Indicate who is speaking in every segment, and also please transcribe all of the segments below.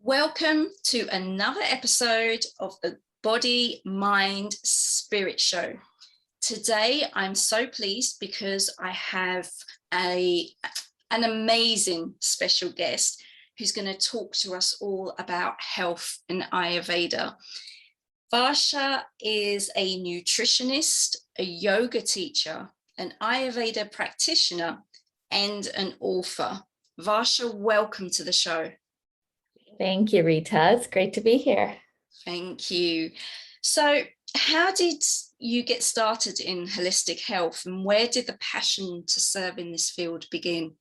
Speaker 1: Welcome to another episode of the Body, Mind, Spirit Show. Today, I'm so pleased because I have an amazing special guest who's going to talk to us all about health and Ayurveda. Varsha is a nutritionist, a yoga teacher, an Ayurveda practitioner, and an author. Varsha, welcome to the show.
Speaker 2: Thank you, Rita. It's great to be here.
Speaker 1: Thank you. So, how did you get started in holistic health, and where did the passion to serve in this field begin?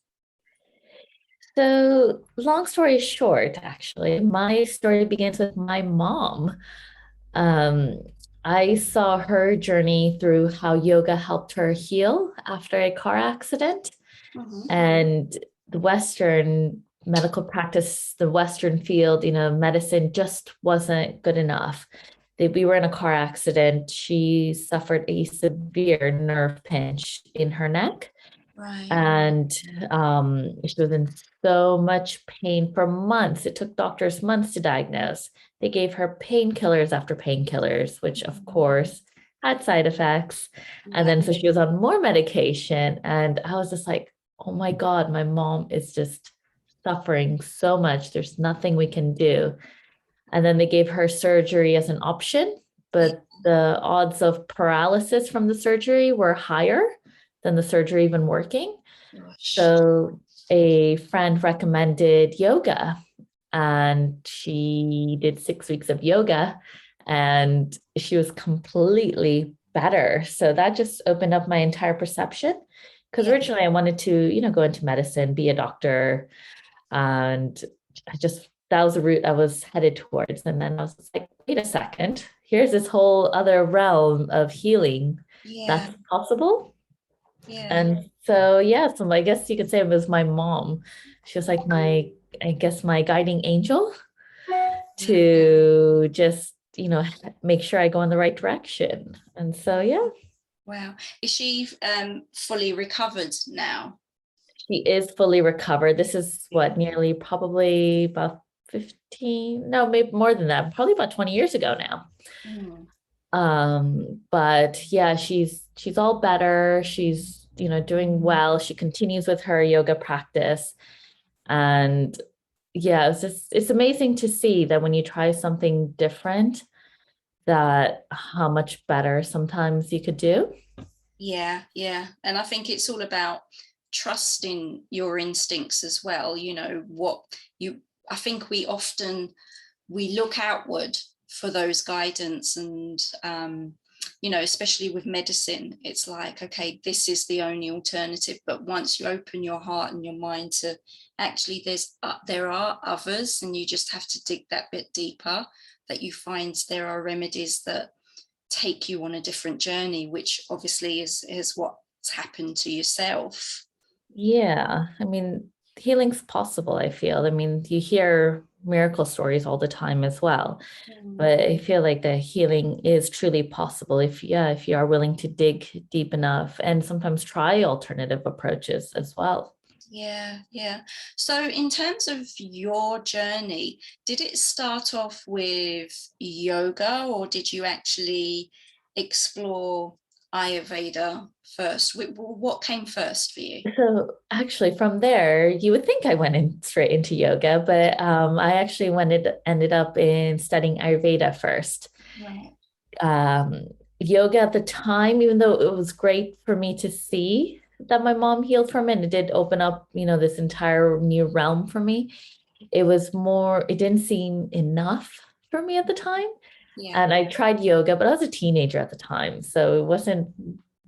Speaker 2: So, long story short, actually, my story begins with my mom. I saw her journey through how yoga helped her heal after a car accident. And the Western medical practice, the Western field, medicine just wasn't good enough. We were in a car accident. She suffered a severe nerve pinch in her neck.
Speaker 1: Right.
Speaker 2: And she was in so much pain for months. It took doctors months to diagnose. They gave her painkillers after painkillers, which of course had side effects. And then so she was on more medication. And I was just like, oh my God, my mom is just suffering so much. There's nothing we can do. And then they gave her surgery as an option, but the odds of paralysis from the surgery were higher than the surgery even working. So a friend recommended yoga, and she did 6 weeks of yoga and she was completely better. So that just opened up my entire perception, because originally I wanted to, go into medicine, be a doctor. And that was the route I was headed towards. And then I was like, wait a second, here's this whole other realm of healing that's possible. And so, so I guess you could say it was my mom. She was like my guiding angel to just, make sure I go in the right direction. And so, yeah.
Speaker 1: Wow. Is she fully recovered now?
Speaker 2: She is fully recovered. This is nearly probably about 15, no, maybe more than that, probably about 20 years ago now. But yeah, she's all better. She's, doing well. She continues with her yoga practice. And yeah, it's amazing to see that when you try something different, that how much better sometimes you could do.
Speaker 1: Yeah. And I think it's all about trusting your instincts as well. I think we often look outward for those guidance, and especially with medicine, it's like, okay, this is the only alternative. But once you open your heart and your mind to actually there are others, and you just have to dig that bit deeper, that you find there are remedies that take you on a different journey, which obviously is what's happened to yourself.
Speaker 2: Yeah, I mean, healing's possible, I feel. I mean, you hear miracle stories all the time as well. But I feel like the healing is truly possible if you are willing to dig deep enough and sometimes try alternative approaches as well.
Speaker 1: Yeah. So in terms of your journey, did it start off with yoga, or did you actually explore Ayurveda first? What came first for you?
Speaker 2: So actually from there, you would think I went straight into yoga, but I actually ended up in studying Ayurveda first.
Speaker 1: Right.
Speaker 2: Yoga at the time, even though it was great for me to see that my mom healed from it, it did open up, this entire new realm for me. It didn't seem enough for me at the time.
Speaker 1: Yeah.
Speaker 2: And I tried yoga, but I was a teenager at the time. So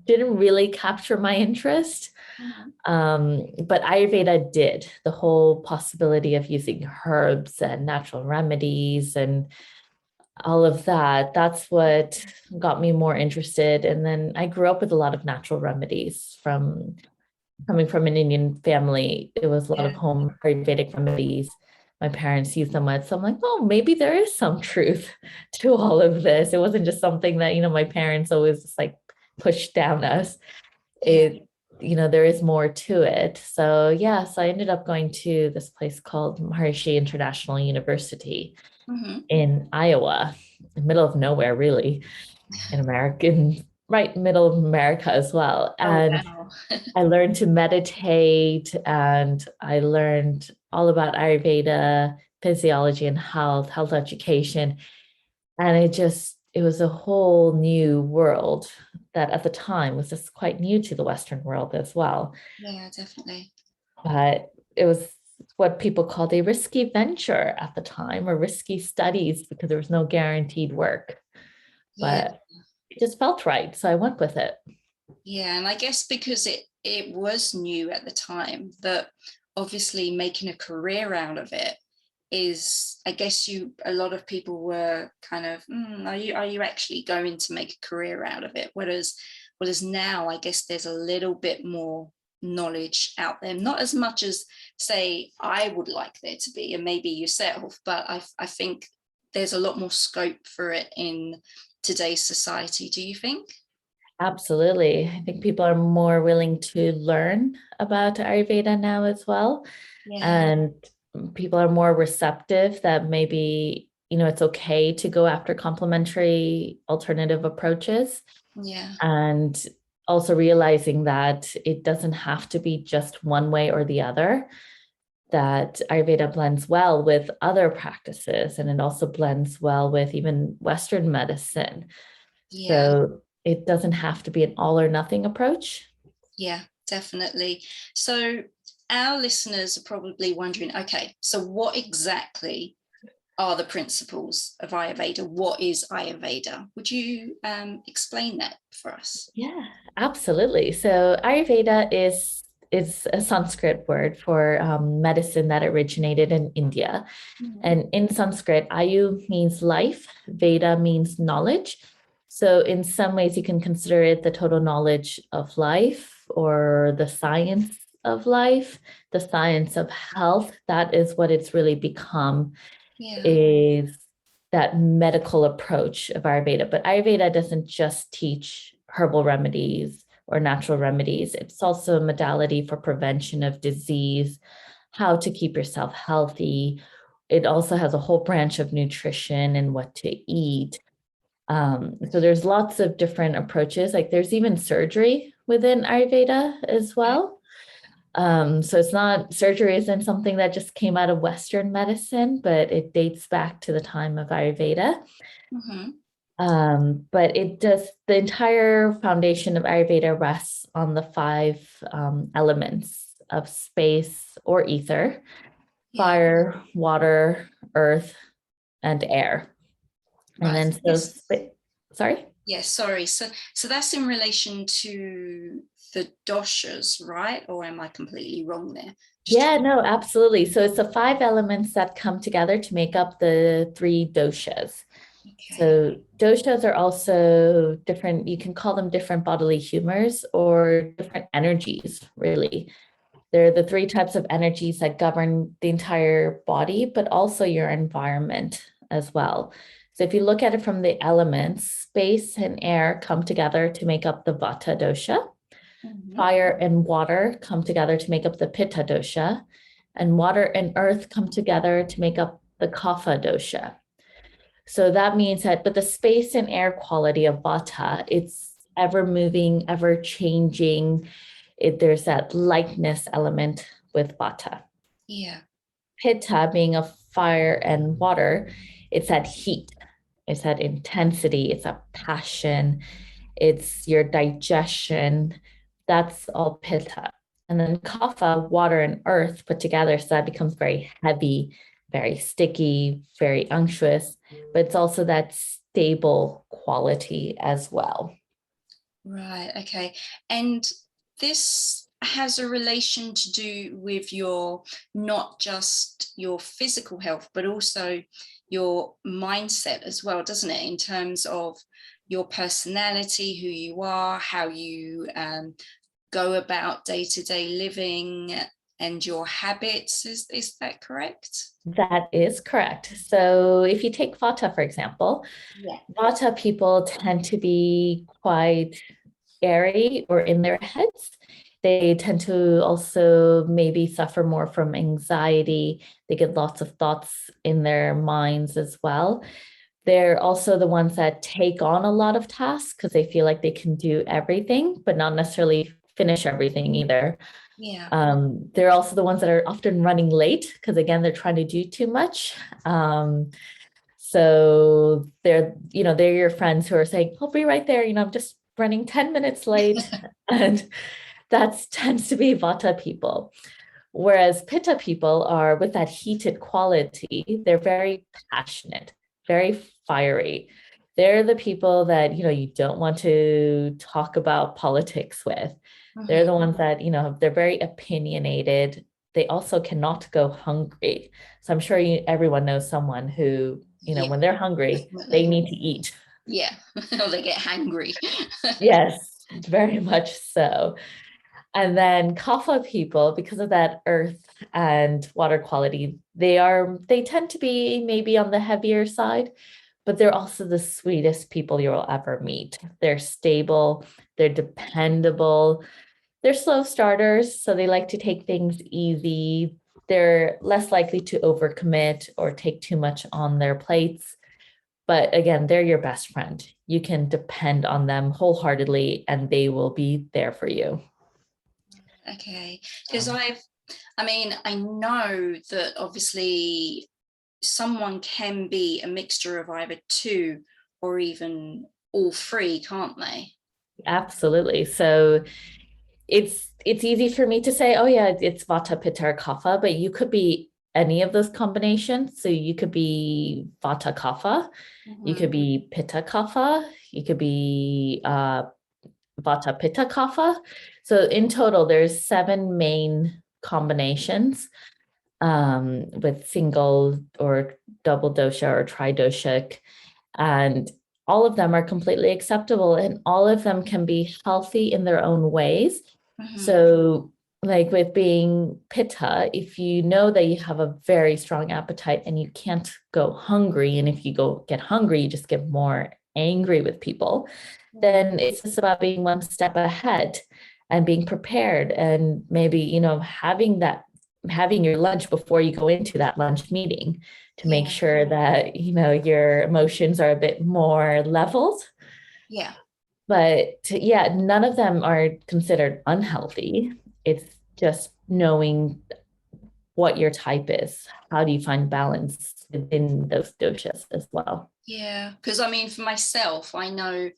Speaker 2: didn't really capture my interest. But Ayurveda did. The whole possibility of using herbs and natural remedies and all of that, that's what got me more interested. And then I grew up with a lot of natural remedies coming from an Indian family. It was a lot of home Ayurvedic remedies. My parents used them much. So I'm like, oh, maybe there is some truth to all of this. It wasn't just something that, my parents always just like pushed down us. there is more to it. So yeah, so I ended up going to this place called Maharishi International University in Iowa, the middle of nowhere, really, in American, right middle of America as well.
Speaker 1: Oh,
Speaker 2: And
Speaker 1: wow.
Speaker 2: I learned to meditate, and I learned all about Ayurveda, physiology and health education. And it was a whole new world that at the time was just quite new to the Western world as well.
Speaker 1: Yeah, definitely.
Speaker 2: But it was what people called a risky venture at the time, or risky studies, because there was no guaranteed work.
Speaker 1: Yeah.
Speaker 2: But it just felt right. So I went with it.
Speaker 1: Yeah, and I guess because it was new at the time, that obviously making a career out of it is, I guess a lot of people were kind of, are you actually going to make a career out of it? Whereas now, I guess there's a little bit more knowledge out there, not as much as, say, I would like there to be, and maybe yourself, but I think there's a lot more scope for it in today's society. Do you think?
Speaker 2: Absolutely. I think people are more willing to learn about Ayurveda now as well.
Speaker 1: Yeah.
Speaker 2: And people are more receptive that maybe, it's okay to go after complementary alternative approaches.
Speaker 1: Yeah.
Speaker 2: And also realizing that it doesn't have to be just one way or the other, that Ayurveda blends well with other practices, and it also blends well with even Western medicine.
Speaker 1: Yeah.
Speaker 2: So it doesn't have to be an all or nothing approach.
Speaker 1: Yeah, definitely. So our listeners are probably wondering, okay, so what exactly are the principles of Ayurveda? What is Ayurveda? Would you explain that for us?
Speaker 2: Yeah, absolutely. So Ayurveda is a Sanskrit word for medicine that originated in India. And in Sanskrit, Ayu means life, Veda means knowledge. So in some ways, you can consider it the total knowledge of life, or the science of life, the science of health. That is what it's really become,
Speaker 1: Yeah.
Speaker 2: is that medical approach of Ayurveda. But Ayurveda doesn't just teach herbal remedies or natural remedies. It's also a modality for prevention of disease, how to keep yourself healthy. It also has a whole branch of nutrition and what to eat. So there's lots of different approaches. Like there's even surgery within Ayurveda as well. So it's not, surgery isn't something that just came out of Western medicine, but it dates back to the time of Ayurveda. But it does, the entire foundation of Ayurveda rests on the five elements of space or ether: fire, water, earth, and air. And
Speaker 1: Right.
Speaker 2: then
Speaker 1: Yes.
Speaker 2: Sorry?
Speaker 1: Yes, sorry. So that's in relation to the doshas, right? Or am I completely wrong there?
Speaker 2: Yeah, no, absolutely. So it's the five elements that come together to make up the three doshas.
Speaker 1: Okay.
Speaker 2: So doshas are also different, you can call them different bodily humors or different energies, really. They're the three types of energies that govern the entire body, but also your environment as well. So if you look at it from the elements, space and air come together to make up the Vata dosha. Fire and water come together to make up the Pitta dosha. And water and earth come together to make up the Kapha dosha. So that means that, but the space and air quality of Vata, it's ever moving, ever changing. There's that lightness element with Vata.
Speaker 1: Yeah.
Speaker 2: Pitta being a fire and water, it's that heat, it's that intensity, it's a passion, it's your digestion. That's all Pitta. And then Kapha, water and earth put together, so that becomes very heavy, very sticky, very unctuous, but it's also that stable quality as well.
Speaker 1: Right. Okay. And this has a relation to do with your, not just your physical health, but also your mindset as well, doesn't it? In terms of your personality, who you are, how you go about day-to-day living, and your habits. Is that correct?
Speaker 2: That is correct. So if you take Vata, for example,
Speaker 1: Yeah.
Speaker 2: Vata people tend to be quite airy or in their heads. They tend to also maybe suffer more from anxiety. They get lots of thoughts in their minds as well. They're also the ones that take on a lot of tasks because they feel like they can do everything, but not necessarily finish everything either.
Speaker 1: Yeah.
Speaker 2: They're also the ones that are often running late because, again, they're trying to do too much. So they're your friends who are saying, I'll be right there. I'm just running 10 minutes late. And that tends to be Vata people. Whereas Pitta people are with that heated quality, they're very passionate, very fiery. They're the people that, you don't want to talk about politics with. They're the ones that, they're very opinionated. They also cannot go hungry. So I'm sure everyone knows someone who,
Speaker 1: Yeah,
Speaker 2: when they're hungry, they
Speaker 1: definitely.
Speaker 2: need to eat.
Speaker 1: Yeah. Or they get hangry.
Speaker 2: Yes, very much so. And then Kapha people, because of that earth and water quality, they tend to be maybe on the heavier side, but they're also the sweetest people you'll ever meet. They're stable, they're dependable, they're slow starters, so they like to take things easy. They're less likely to overcommit or take too much on their plates. But again, they're your best friend. You can depend on them wholeheartedly, and they will be there for you.
Speaker 1: Okay. Because I know that obviously someone can be a mixture of either two or even all three, can't they?
Speaker 2: Absolutely. So it's easy for me to say, oh yeah, it's Vata, Pitta, or Kapha, but you could be any of those combinations. So you could be Vata Kapha, you could be Pitta Kapha, you could be Vata Pitta Kapha. So in total, there's 7 main combinations with single or double dosha or tridoshic. And all of them are completely acceptable and all of them can be healthy in their own ways. So, like with being pitta, if you know that you have a very strong appetite and you can't go hungry, and if you go get hungry, you just get more angry with people, then it's just about being one step ahead and being prepared and maybe, having your lunch before you go into that lunch meeting to make sure that, your emotions are a bit more leveled.
Speaker 1: Yeah.
Speaker 2: But yeah, none of them are considered unhealthy. It's just knowing what your type is. How do you find balance within those doshas as well?
Speaker 1: Yeah. Because for myself, I know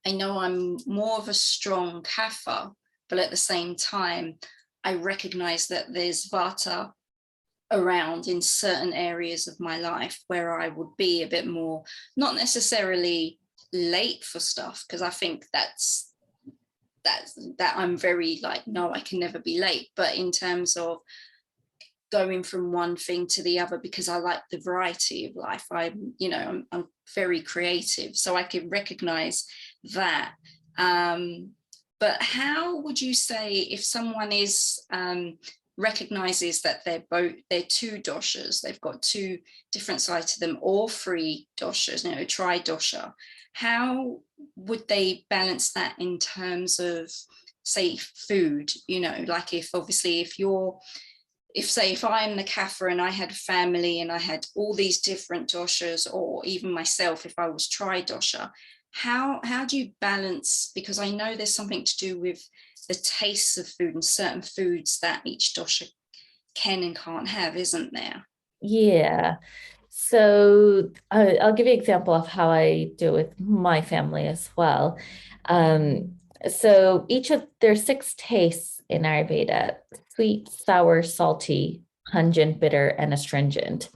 Speaker 1: I'm more of a strong kapha, but at the same time, I recognize that there's vata around in certain areas of my life where I would be a bit more, not necessarily late for stuff, because I think that I'm very like, no, I can never be late, but in terms of going from one thing to the other, because I like the variety of life. I'm very creative, so I can recognize that. But how would you say if someone is recognizes that they're two doshas, they've got two different sides to them, or three doshas, tri-dosha, how would they balance that in terms of, say, food? Like if I'm the kapha and I had a family and I had all these different doshas, or even myself, if I was tri-dosha, how do you balance? Because I know there's something to do with the tastes of food and certain foods that each dosha can and can't have, isn't there?
Speaker 2: Yeah. So I'll give you an example of how I do it with my family as well. So there's 6 tastes in Ayurveda: sweet, sour, salty, pungent, bitter, and astringent.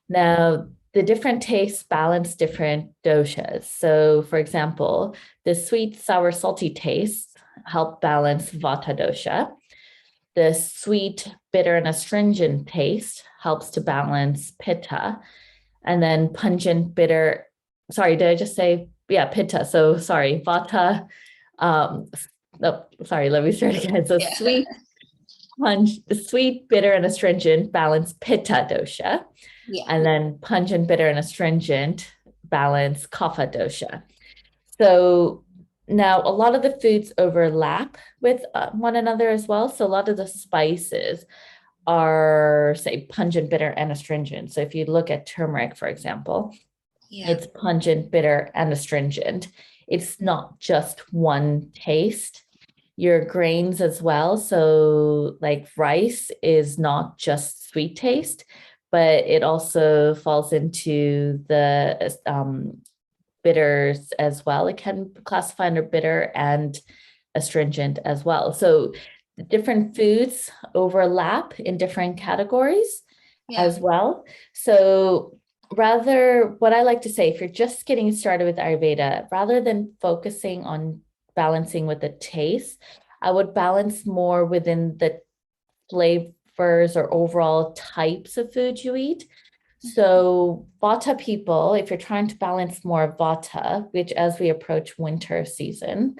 Speaker 2: Now, the different tastes balance different doshas. So, for example, the sweet, sour, salty tastes help balance Vata dosha. The sweet, bitter, and astringent taste helps to balance Pitta. And then pungent, bitter, sorry, did I just say, yeah, Pitta. So sorry, Vata. Sorry, let me start again. So sweet, bitter, and astringent balance Pitta dosha.
Speaker 1: Yeah.
Speaker 2: And then pungent, bitter, and astringent balance Kapha dosha. So Now, a lot of the foods overlap with one another as well. So a lot of the spices are, say, pungent, bitter, and astringent. So if you look at turmeric, for example,
Speaker 1: Yeah.
Speaker 2: it's pungent, bitter, and astringent. It's not just one taste. Your grains as well. So, like rice is not just sweet taste, but it also falls into the bitters as well. It can classify under bitter and astringent as well. So different foods overlap in different categories
Speaker 1: Yeah.
Speaker 2: as well. So rather, what I like to say, if you're just getting started with Ayurveda, rather than focusing on balancing with the taste, I would balance more within the flavors or overall types of food you eat. So, Vata people, if you're trying to balance more Vata, which as we approach winter season,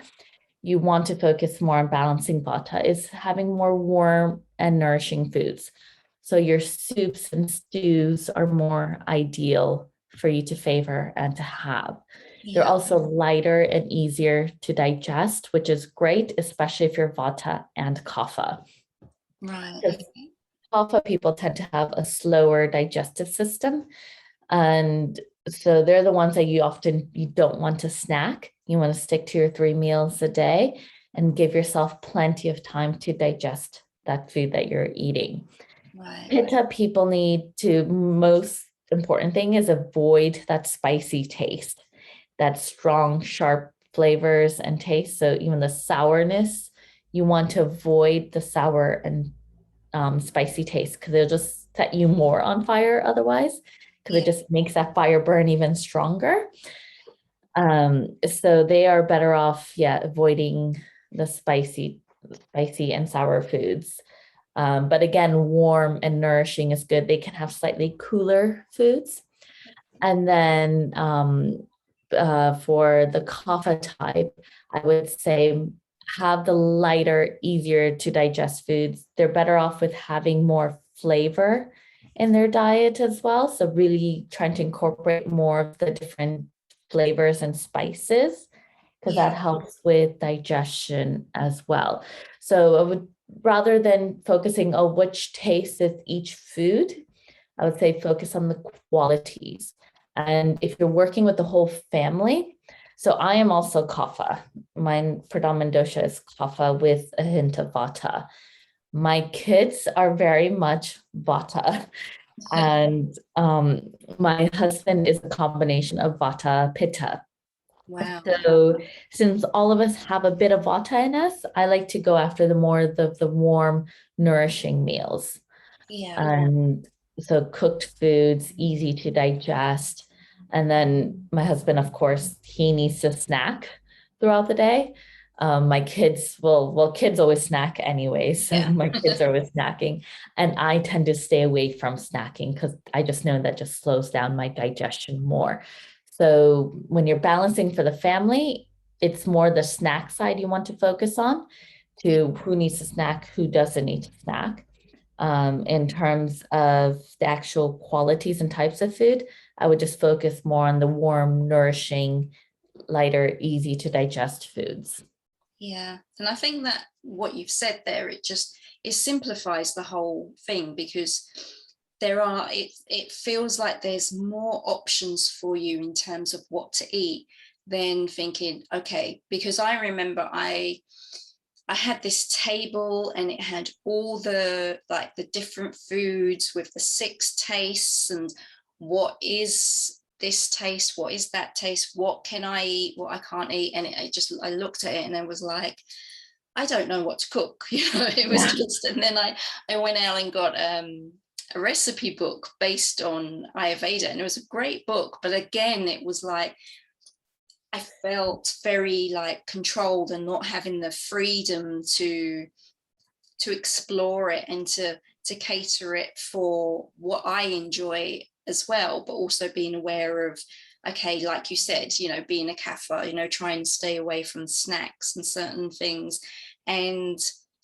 Speaker 2: you want to focus more on balancing Vata, is having more warm and nourishing foods. So, your soups and stews are more ideal for you to favor and to have. They're
Speaker 1: Yeah.
Speaker 2: also lighter and easier to digest, which is great, especially if you're Vata and Kapha.
Speaker 1: Right.
Speaker 2: Because
Speaker 1: Okay.
Speaker 2: Kapha people tend to have a slower digestive system. And so they're the ones that you don't want to snack. You want to stick to your 3 meals a day and give yourself plenty of time to digest that food that you're eating.
Speaker 1: Right.
Speaker 2: Pitta people need to, most important thing is avoid that spicy taste, that strong, sharp flavors and taste. So even the sourness, you want to avoid the sour and spicy taste because it'll just set you more on fire otherwise, because it
Speaker 1: Yeah.
Speaker 2: just makes that fire burn even stronger. So they are better off, yeah, avoiding the spicy and sour foods. But again, warm and nourishing is good. They can have slightly cooler foods. And then for the kapha type, I would say have the lighter, easier to digest foods. They're better off with having more flavor in their diet as well. So really trying to incorporate more of the different flavors and spices, because
Speaker 1: Yeah.
Speaker 2: that helps with digestion as well. So I would, rather than focusing on which tastes is each food, I would say focus on the qualities. And if you're working with the whole family, so I am also kapha. My predominant dosha is kapha with a hint of vata. My kids are very much vata. And my husband is a combination of vata pitta.
Speaker 1: Wow.
Speaker 2: So since all of us have a bit of vata in us, I like to go after the warm, nourishing meals.
Speaker 1: Yeah.
Speaker 2: And so cooked foods, easy to digest. And then my husband, of course, he needs to snack throughout the day. My kids kids always snack anyway. So
Speaker 1: Yeah.
Speaker 2: my kids are always snacking. And I tend to stay away from snacking because I just know that just slows down my digestion more. So when you're balancing for the family, it's more the snack side you want to focus on, to who needs to snack, who doesn't need to snack. In terms of the actual qualities and types of food, I would just focus more on the warm, nourishing, lighter, easy to digest foods.
Speaker 1: Yeah. And I think that what you've said there, it simplifies the whole thing, because it feels like there's more options for you in terms of what to eat than thinking, okay, because I remember I had this table and it had all the different foods with the 6 tastes, and what is this taste, what is that taste, what can I eat, what I can't eat. And I looked at it and I was like, I don't know what to cook. It was
Speaker 2: Yeah.
Speaker 1: just, and then I went out and got a recipe book based on Ayurveda, and it was a great book, but again it was like I felt very like controlled and not having the freedom to explore it and to cater it for what I enjoy as well, but also being aware of, okay, like you said, being a kapha, try and stay away from snacks and certain things. And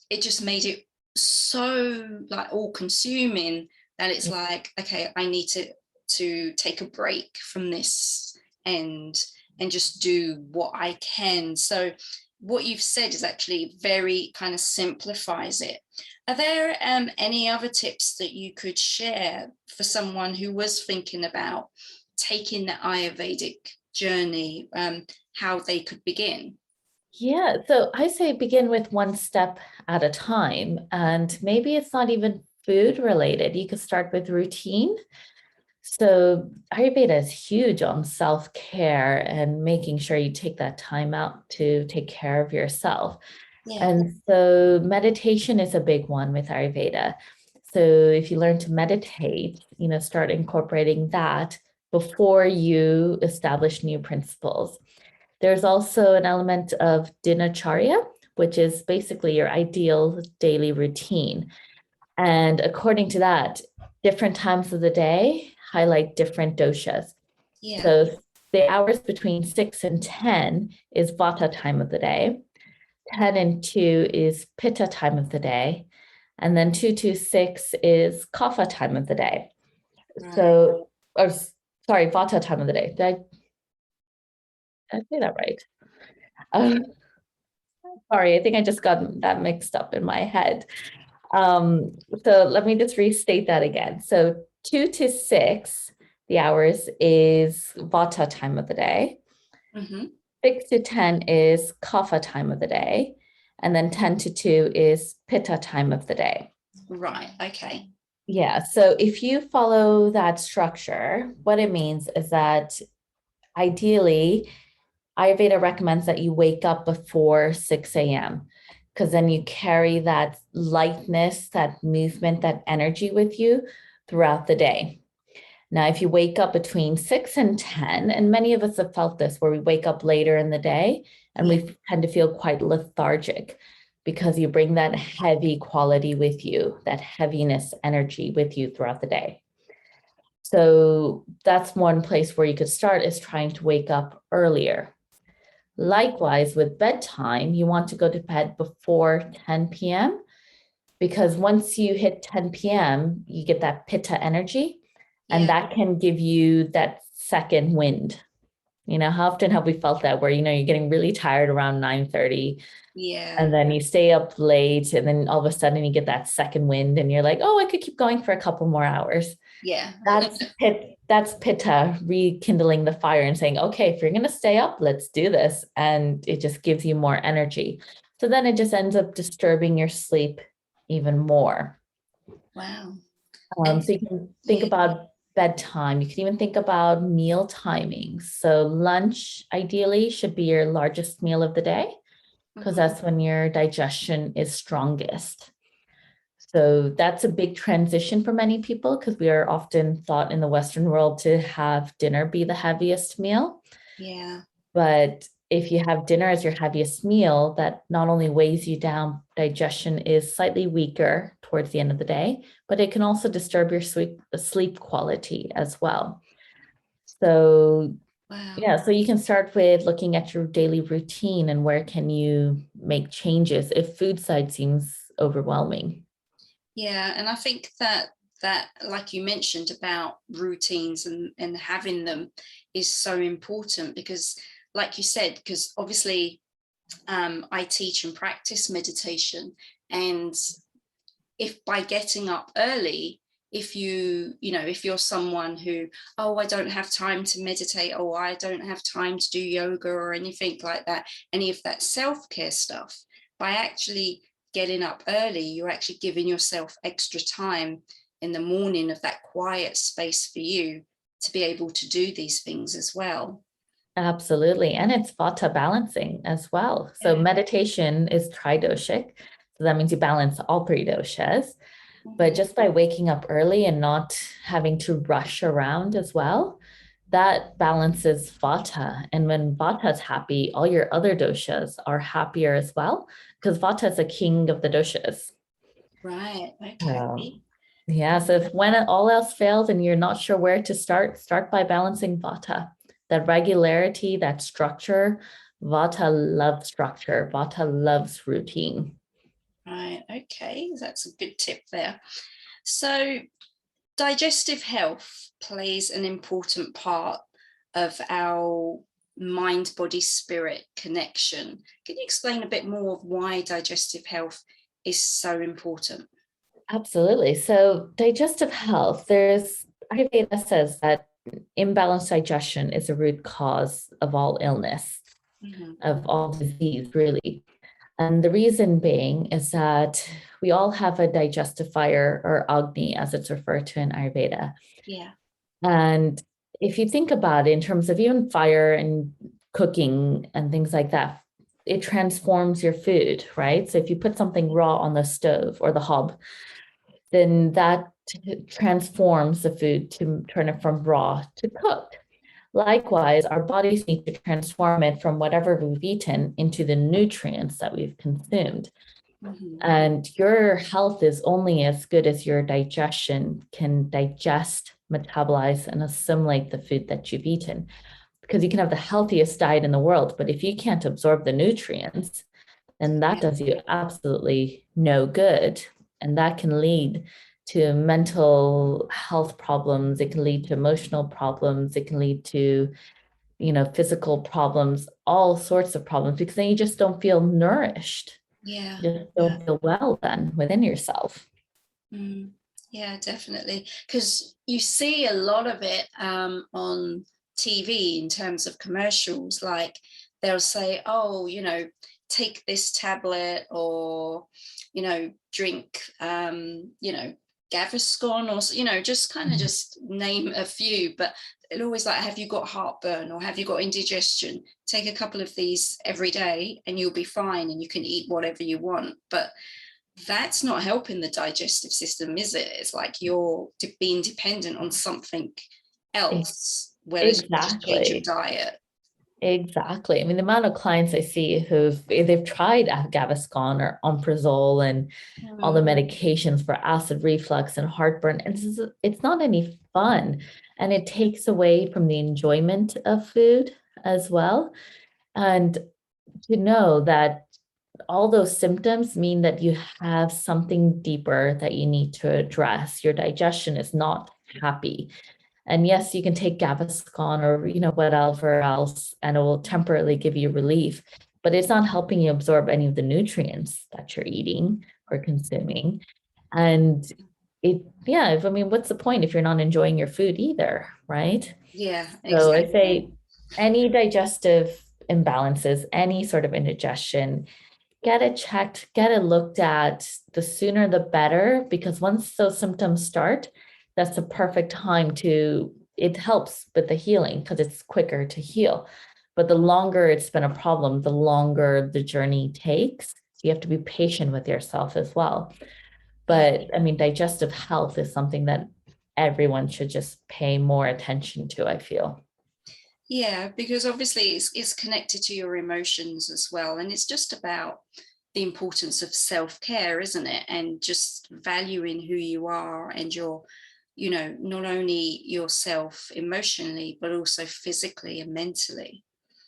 Speaker 1: it just made it so like all consuming that it's like, okay, I need to take a break from this, and and just do what I can. So what you've said is actually very kind of simplifies it. Are there any other tips that you could share for someone who was thinking about taking the Ayurvedic journey, how they could begin?
Speaker 2: Yeah, so I say begin with one step at a time, and maybe it's not even food related. You could start with routine. So Ayurveda is huge on self-care and making sure you take that time out to take care of yourself.
Speaker 1: Yeah.
Speaker 2: And so meditation is a big one with Ayurveda. So if you learn to meditate, start incorporating that before you establish new principles. There's also an element of dinacharya, which is basically your ideal daily routine. And according to that, different times of the day highlight different doshas.
Speaker 1: Yeah.
Speaker 2: So the hours between 6 and 10 is vata time of the day. 10 and 2 is pitta time of the day. And then 2 to 6 is kapha time of the day.
Speaker 1: Right.
Speaker 2: So, or sorry, vata time of the day. Did I say that right? Sorry, I think I just got that mixed up in my head. So let me just restate that again. So 2 to 6, the hours is vata time of the day. 6 to 10 is kapha time of the day. And then 10 to 2 is pitta time of the day.
Speaker 1: Right. Okay.
Speaker 2: Yeah. So if you follow that structure, what it means is that ideally, Ayurveda recommends that you wake up before 6 a.m. because then you carry that lightness, that movement, that energy with you throughout the day. Now, if you wake up between 6 and 10, and many of us have felt this where we wake up later in the day and we tend to feel quite lethargic because you bring that heavy quality with you, that heaviness energy with you throughout the day. So that's one place where you could start, is trying to wake up earlier. Likewise, with bedtime, you want to go to bed before 10 p.m. because once you hit 10 p.m., you get that pitta energy, and that can give you that second wind. How often have we felt that where, you're getting really tired around 9:30, and then you stay up late, and then all of a sudden you get that second wind and you're like, oh, I could keep going for a couple more hours.
Speaker 1: Yeah.
Speaker 2: That's pitta rekindling the fire and saying, okay, if you're going to stay up, let's do this. And it just gives you more energy. So then it just ends up disturbing your sleep even more.
Speaker 1: Wow.
Speaker 2: So you can think about bedtime. You can even think about meal timings. So lunch ideally should be your largest meal of the day, because that's when your digestion is strongest. So that's a big transition for many people, because we are often thought in the Western world to have dinner be the heaviest meal.
Speaker 1: Yeah.
Speaker 2: But if you have dinner as your heaviest meal, that not only weighs you down, digestion is slightly weaker towards the end of the day, but it can also disturb your sleep quality as well. So yeah, so you can start with looking at your daily routine and where can you make changes if food side seems overwhelming.
Speaker 1: Yeah, and I think that like you mentioned about routines and having them is so important because, like you said, because obviously I teach and practice meditation, and if by getting up early, if if you're someone who, oh, I don't have time to meditate, oh, I don't have time to do yoga or anything like that, any of that self-care stuff, by actually getting up early, you're actually giving yourself extra time in the morning of that quiet space for you to be able to do these things as well.
Speaker 2: Absolutely. And it's vata balancing as well. So meditation is tridoshic. So that means you balance all three doshas. But just by waking up early and not having to rush around as well, that balances vata. And when vata is happy, all your other doshas are happier as well, because vata is the king of the doshas.
Speaker 1: Right. Okay.
Speaker 2: Yeah. So if when all else fails and you're not sure where to start by balancing vata. That regularity, that structure. Vata loves structure. Vata loves routine.
Speaker 1: Right. Okay. That's a good tip there. So digestive health plays an important part of our mind, body, spirit connection. Can you explain a bit more of why digestive health is so important?
Speaker 2: Absolutely. So digestive health, Ayurveda says that imbalanced digestion is a root cause of all illness, of all disease, really. And the reason being is that we all have a digestive fire, or Agni, as it's referred to in Ayurveda.
Speaker 1: Yeah.
Speaker 2: And if you think about it in terms of even fire and cooking and things like that, it transforms your food, right? So if you put something raw on the stove or the hob, then that transforms the food to turn it from raw to cooked. Likewise, our bodies need to transform it from whatever we've eaten into the nutrients that we've consumed. And your health is only as good as your digestion can digest, metabolize, and assimilate the food that you've eaten. Because you can have the healthiest diet in the world, but if you can't absorb the nutrients, then that does you absolutely no good. And that can lead to mental health problems. It can lead to emotional problems. It can lead to, physical problems, all sorts of problems, because then you just don't feel nourished.
Speaker 1: Yeah.
Speaker 2: You just don't feel well then within yourself.
Speaker 1: Yeah, definitely. Because you see a lot of it on TV in terms of commercials, like they'll say, oh, take this tablet, or, drink, Gaviscon, or, just kind of just name a few, but it'll always like, have you got heartburn, or have you got indigestion? Take a couple of these every day and you'll be fine, and you can eat whatever you want. But that's not helping the digestive system, is it? It's like you're being dependent on something else, whereas you just change your diet.
Speaker 2: Exactly. I mean, the amount of clients I see they've tried Gaviscon or Omeprazole and all the medications for acid reflux and heartburn, and it's not any fun, and it takes away from the enjoyment of food as well. And to know that all those symptoms mean that you have something deeper that you need to address. Your digestion is not happy. And yes, you can take Gaviscon or, whatever else, and it will temporarily give you relief, but it's not helping you absorb any of the nutrients that you're eating or consuming. And what's the point if you're not enjoying your food either, right?
Speaker 1: Yeah, exactly.
Speaker 2: So I say any digestive imbalances, any sort of indigestion, get it checked, get it looked at. The sooner the better, because once those symptoms start, that's the perfect time it helps with the healing because it's quicker to heal. But the longer it's been a problem, the longer the journey takes. You have to be patient with yourself as well. But I mean, digestive health is something that everyone should just pay more attention to, I feel.
Speaker 1: Yeah, because obviously it's connected to your emotions as well. And it's just about the importance of self-care, isn't it? And just valuing who you are and your, not only yourself emotionally, but also physically and mentally.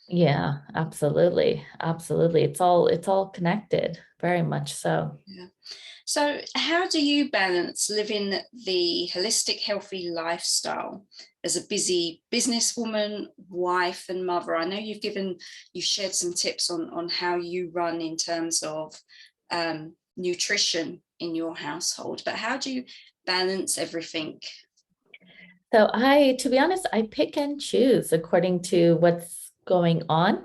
Speaker 2: Yeah, absolutely. Absolutely. It's all connected, very much so.
Speaker 1: Yeah. So how do you balance living the holistic, healthy lifestyle as a busy businesswoman, wife, and mother? I know you've shared some tips on how you run in terms of nutrition in your household, but how do you balance everything?
Speaker 2: So to be honest, I pick and choose according to what's going on.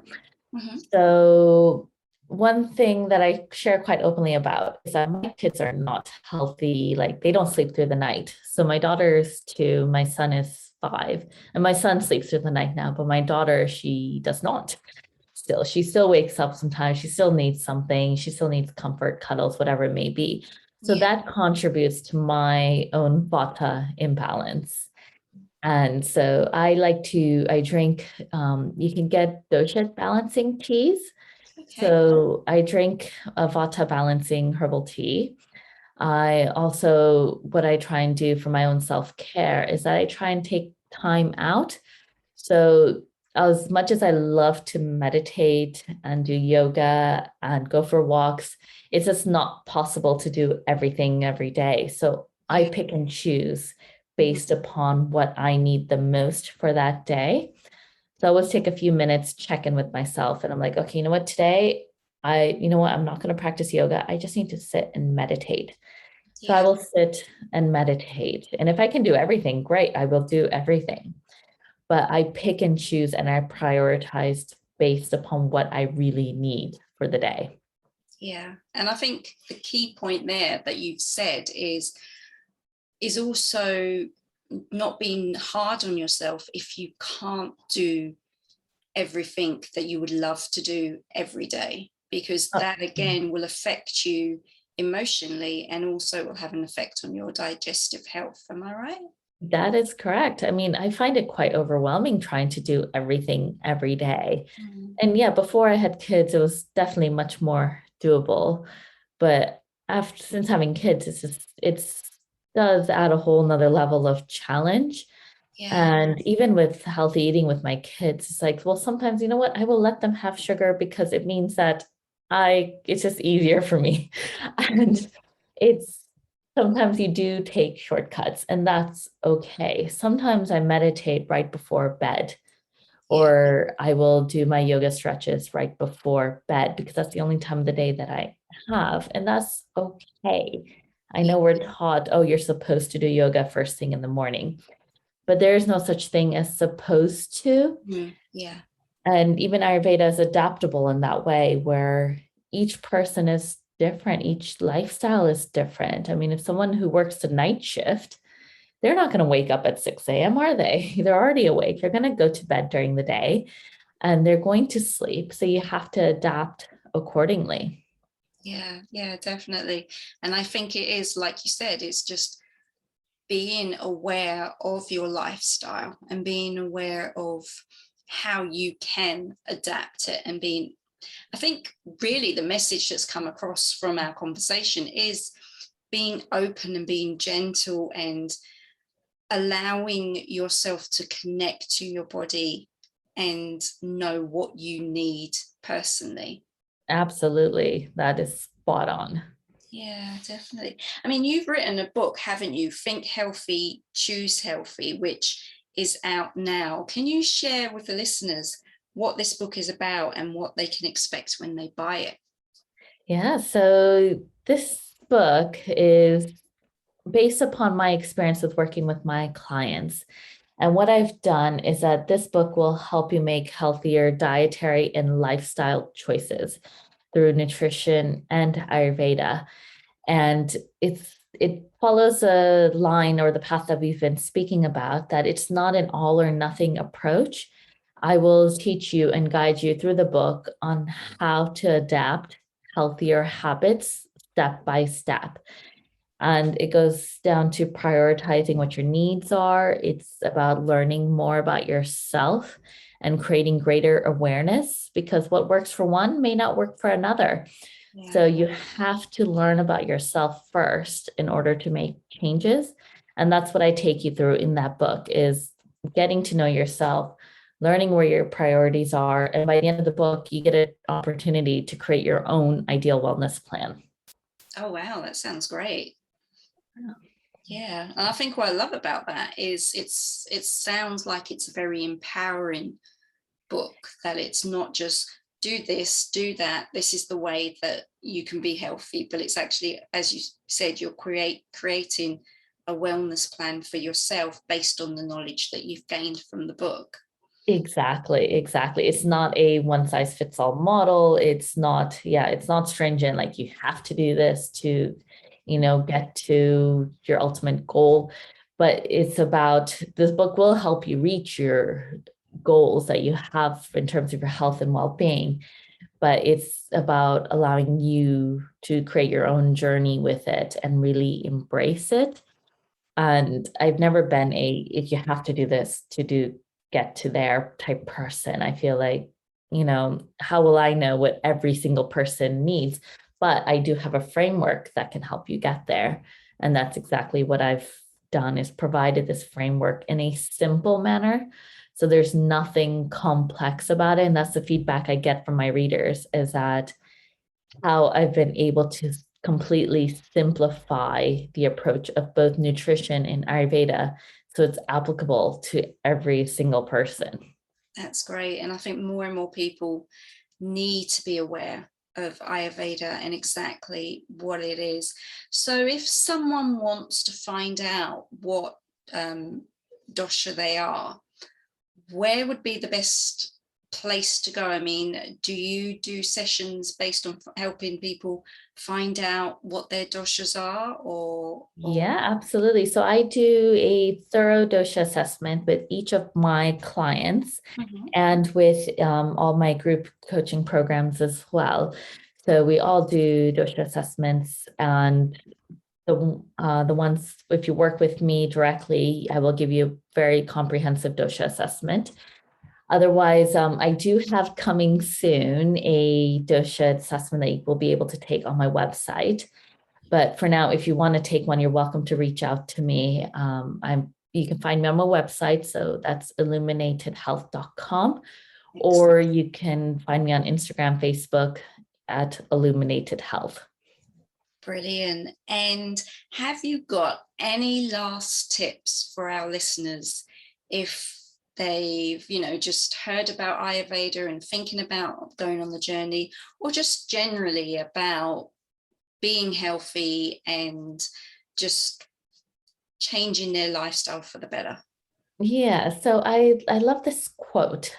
Speaker 2: So one thing that I share quite openly about is that my kids are not healthy. Like, they don't sleep through the night. So my daughter's 2, my son is 5, and my son sleeps through the night now, but my daughter, she does not. She still wakes up sometimes. She still needs something. She still needs comfort, cuddles, whatever it may be. So that contributes to my own vata imbalance. And so I drink, you can get dosha balancing teas. Okay. So I drink a vata balancing herbal tea. What I try and do for my own self-care is that I try and take time out. So as much as I love to meditate and do yoga and go for walks, it's just not possible to do everything every day. So I pick and choose based upon what I need the most for that day. So I always take a few minutes, check in with myself, and I'm like, okay, you know what, today, I'm not going to practice yoga. I just need to sit and meditate. So I
Speaker 1: Yeah.
Speaker 2: will sit and meditate. And if I can do everything, great, I will do everything. But I pick and choose and I prioritize based upon what I really need for the day.
Speaker 1: Yeah. And I think the key point there that you've said is also not being hard on yourself if you can't do everything that you would love to do every day, because
Speaker 2: Oh,
Speaker 1: that again will affect you emotionally and also will have an effect on your digestive health. Am I right?
Speaker 2: that is correct. I mean, I find it quite overwhelming trying to do everything every day.
Speaker 1: Mm.
Speaker 2: And yeah, before I had kids, it was definitely much more doable. But after since having kids, it's does add a whole nother level of challenge.
Speaker 1: Yeah.
Speaker 2: And even with healthy eating with my kids, it's like, well, sometimes, you know what, I will let them have sugar because it means that it's just easier for me. And it's sometimes you do take shortcuts, and that's okay. Sometimes I meditate right before bed,
Speaker 1: Yeah.
Speaker 2: or I will do my yoga stretches right before bed because that's the only time of the day that I have. And that's okay. I know we're taught, oh, you're supposed to do yoga first thing in the morning, but there is no such thing as supposed to.
Speaker 1: Yeah.
Speaker 2: And even Ayurveda is adaptable in that way, where each person is different, each lifestyle is different. I mean, if someone who works a night shift, they're not going to wake up at 6 a.m., are they? They're already awake. They're going to go to bed during the day and they're going to sleep. So you have to adapt accordingly.
Speaker 1: Yeah. Yeah, definitely. And I think it is, like you said, it's just being aware of your lifestyle and being aware of how you can adapt it, and being, I think really the message that's come across from our conversation is being open and being gentle and allowing yourself to connect to your body and know what you need personally.
Speaker 2: Absolutely. That is spot on.
Speaker 1: Yeah, definitely. I mean, you've written a book, haven't you? Think Healthy, Choose Healthy, which is out now. Can you share with the listeners what this book is about and what they can expect when they buy it?
Speaker 2: Yeah. So this book is based upon my experience with working with my clients. And what I've done is that this book will help you make healthier dietary and lifestyle choices through nutrition and Ayurveda. And it follows a line or the path that we've been speaking about, that it's not an all or nothing approach. I will teach you and guide you through the book on how to adapt healthier habits step by step. And it goes down to prioritizing what your needs are. It's about learning more about yourself and creating greater awareness, because what works for one may not work for another.
Speaker 1: Yeah.
Speaker 2: So you have to learn about yourself first in order to make changes. And that's what I take you through in that book, is getting to know yourself, learning where your priorities are. And by the end of the book, you get an opportunity to create your own ideal wellness plan.
Speaker 1: Oh, wow, that sounds great. Yeah, and I think what I love about that is it sounds like it's a very empowering book, that it's not just do this, do that, this is the way that you can be healthy, but it's actually, as you said, you're creating a wellness plan for yourself based on the knowledge that you've gained from the book.
Speaker 2: Exactly, exactly. It's not a one size fits all model. It's not stringent, like you have to do this to, get to your ultimate goal. But it's about, this book will help you reach your goals that you have in terms of your health and well-being. But it's about allowing you to create your own journey with it and really embrace it. And I've never been if you have to do this to get to there type person. I feel like, how will I know what every single person needs? But I do have a framework that can help you get there. And that's exactly what I've done, is provided this framework in a simple manner. So there's nothing complex about it. And that's the feedback I get from my readers, is that how I've been able to completely simplify the approach of both nutrition and Ayurveda so it's applicable to every single person.
Speaker 1: That's great. And I think more and more people need to be aware of Ayurveda and exactly what it is. So if someone wants to find out what dosha they are, where would be the best place to go? I mean, do you do sessions based on helping people find out what their doshas are, or
Speaker 2: Yeah, absolutely. So I do a thorough dosha assessment with each of my clients
Speaker 1: Mhm.
Speaker 2: and with all my group coaching programs as well. So we all do dosha assessments, and the ones, if you work with me directly, I will give you a very comprehensive dosha assessment. Otherwise, I do have coming soon a dosha assessment that you will be able to take on my website. But for now, if you want to take one, you're welcome to reach out to me. You can find me on my website. So that's illuminatedhealth.com, or you can find me on Instagram, Facebook at Illuminated Health.
Speaker 1: Brilliant. And have you got any last tips for our listeners if they've, just heard about Ayurveda and thinking about going on the journey, or just generally about being healthy and just changing their lifestyle for the better?
Speaker 2: Yeah, so I love this quote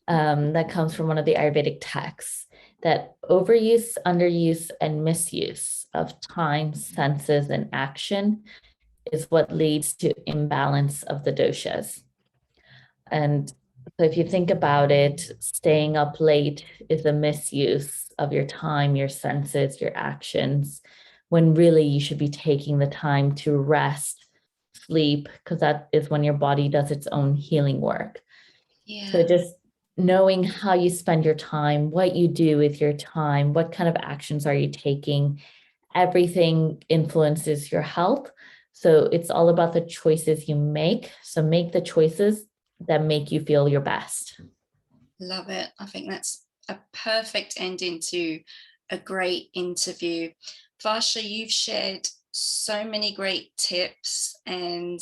Speaker 2: that comes from one of the Ayurvedic texts, that overuse, underuse, and misuse of time, senses, and action is what leads to imbalance of the doshas. And so if you think about it, staying up late is a misuse of your time, your senses, your actions, when really you should be taking the time to rest, sleep, because that is when your body does its own healing work. So
Speaker 1: Yeah.
Speaker 2: just knowing how you spend your time, what you do with your time, what kind of actions are you taking, everything influences your health. So it's all about the choices you make. So make the choices that make you feel your best.
Speaker 1: Love it. I think that's a perfect ending to a great interview. Varsha, you've shared so many great tips, and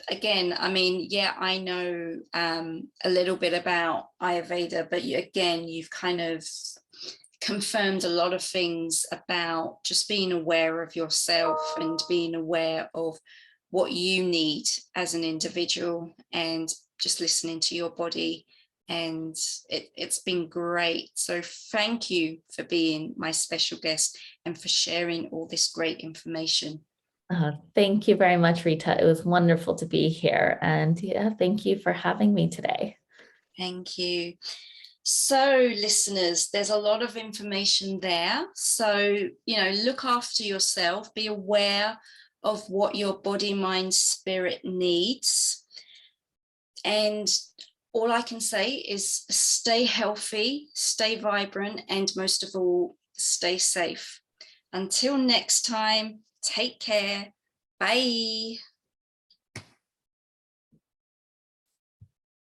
Speaker 1: again, I mean, yeah, I know a little bit about Ayurveda, but you've kind of confirmed a lot of things about just being aware of yourself and being aware of what you need as an individual, and just listening to your body. And it's been great. So thank you for being my special guest and for sharing all this great information.
Speaker 2: Thank you very much, Rita. It was wonderful to be here. And yeah, thank you for having me today.
Speaker 1: Thank you. So, listeners, there's a lot of information there. So, look after yourself, be aware of what your body, mind, spirit needs. And all I can say is stay healthy, stay vibrant, and most of all, stay safe. Until next time, take care. Bye.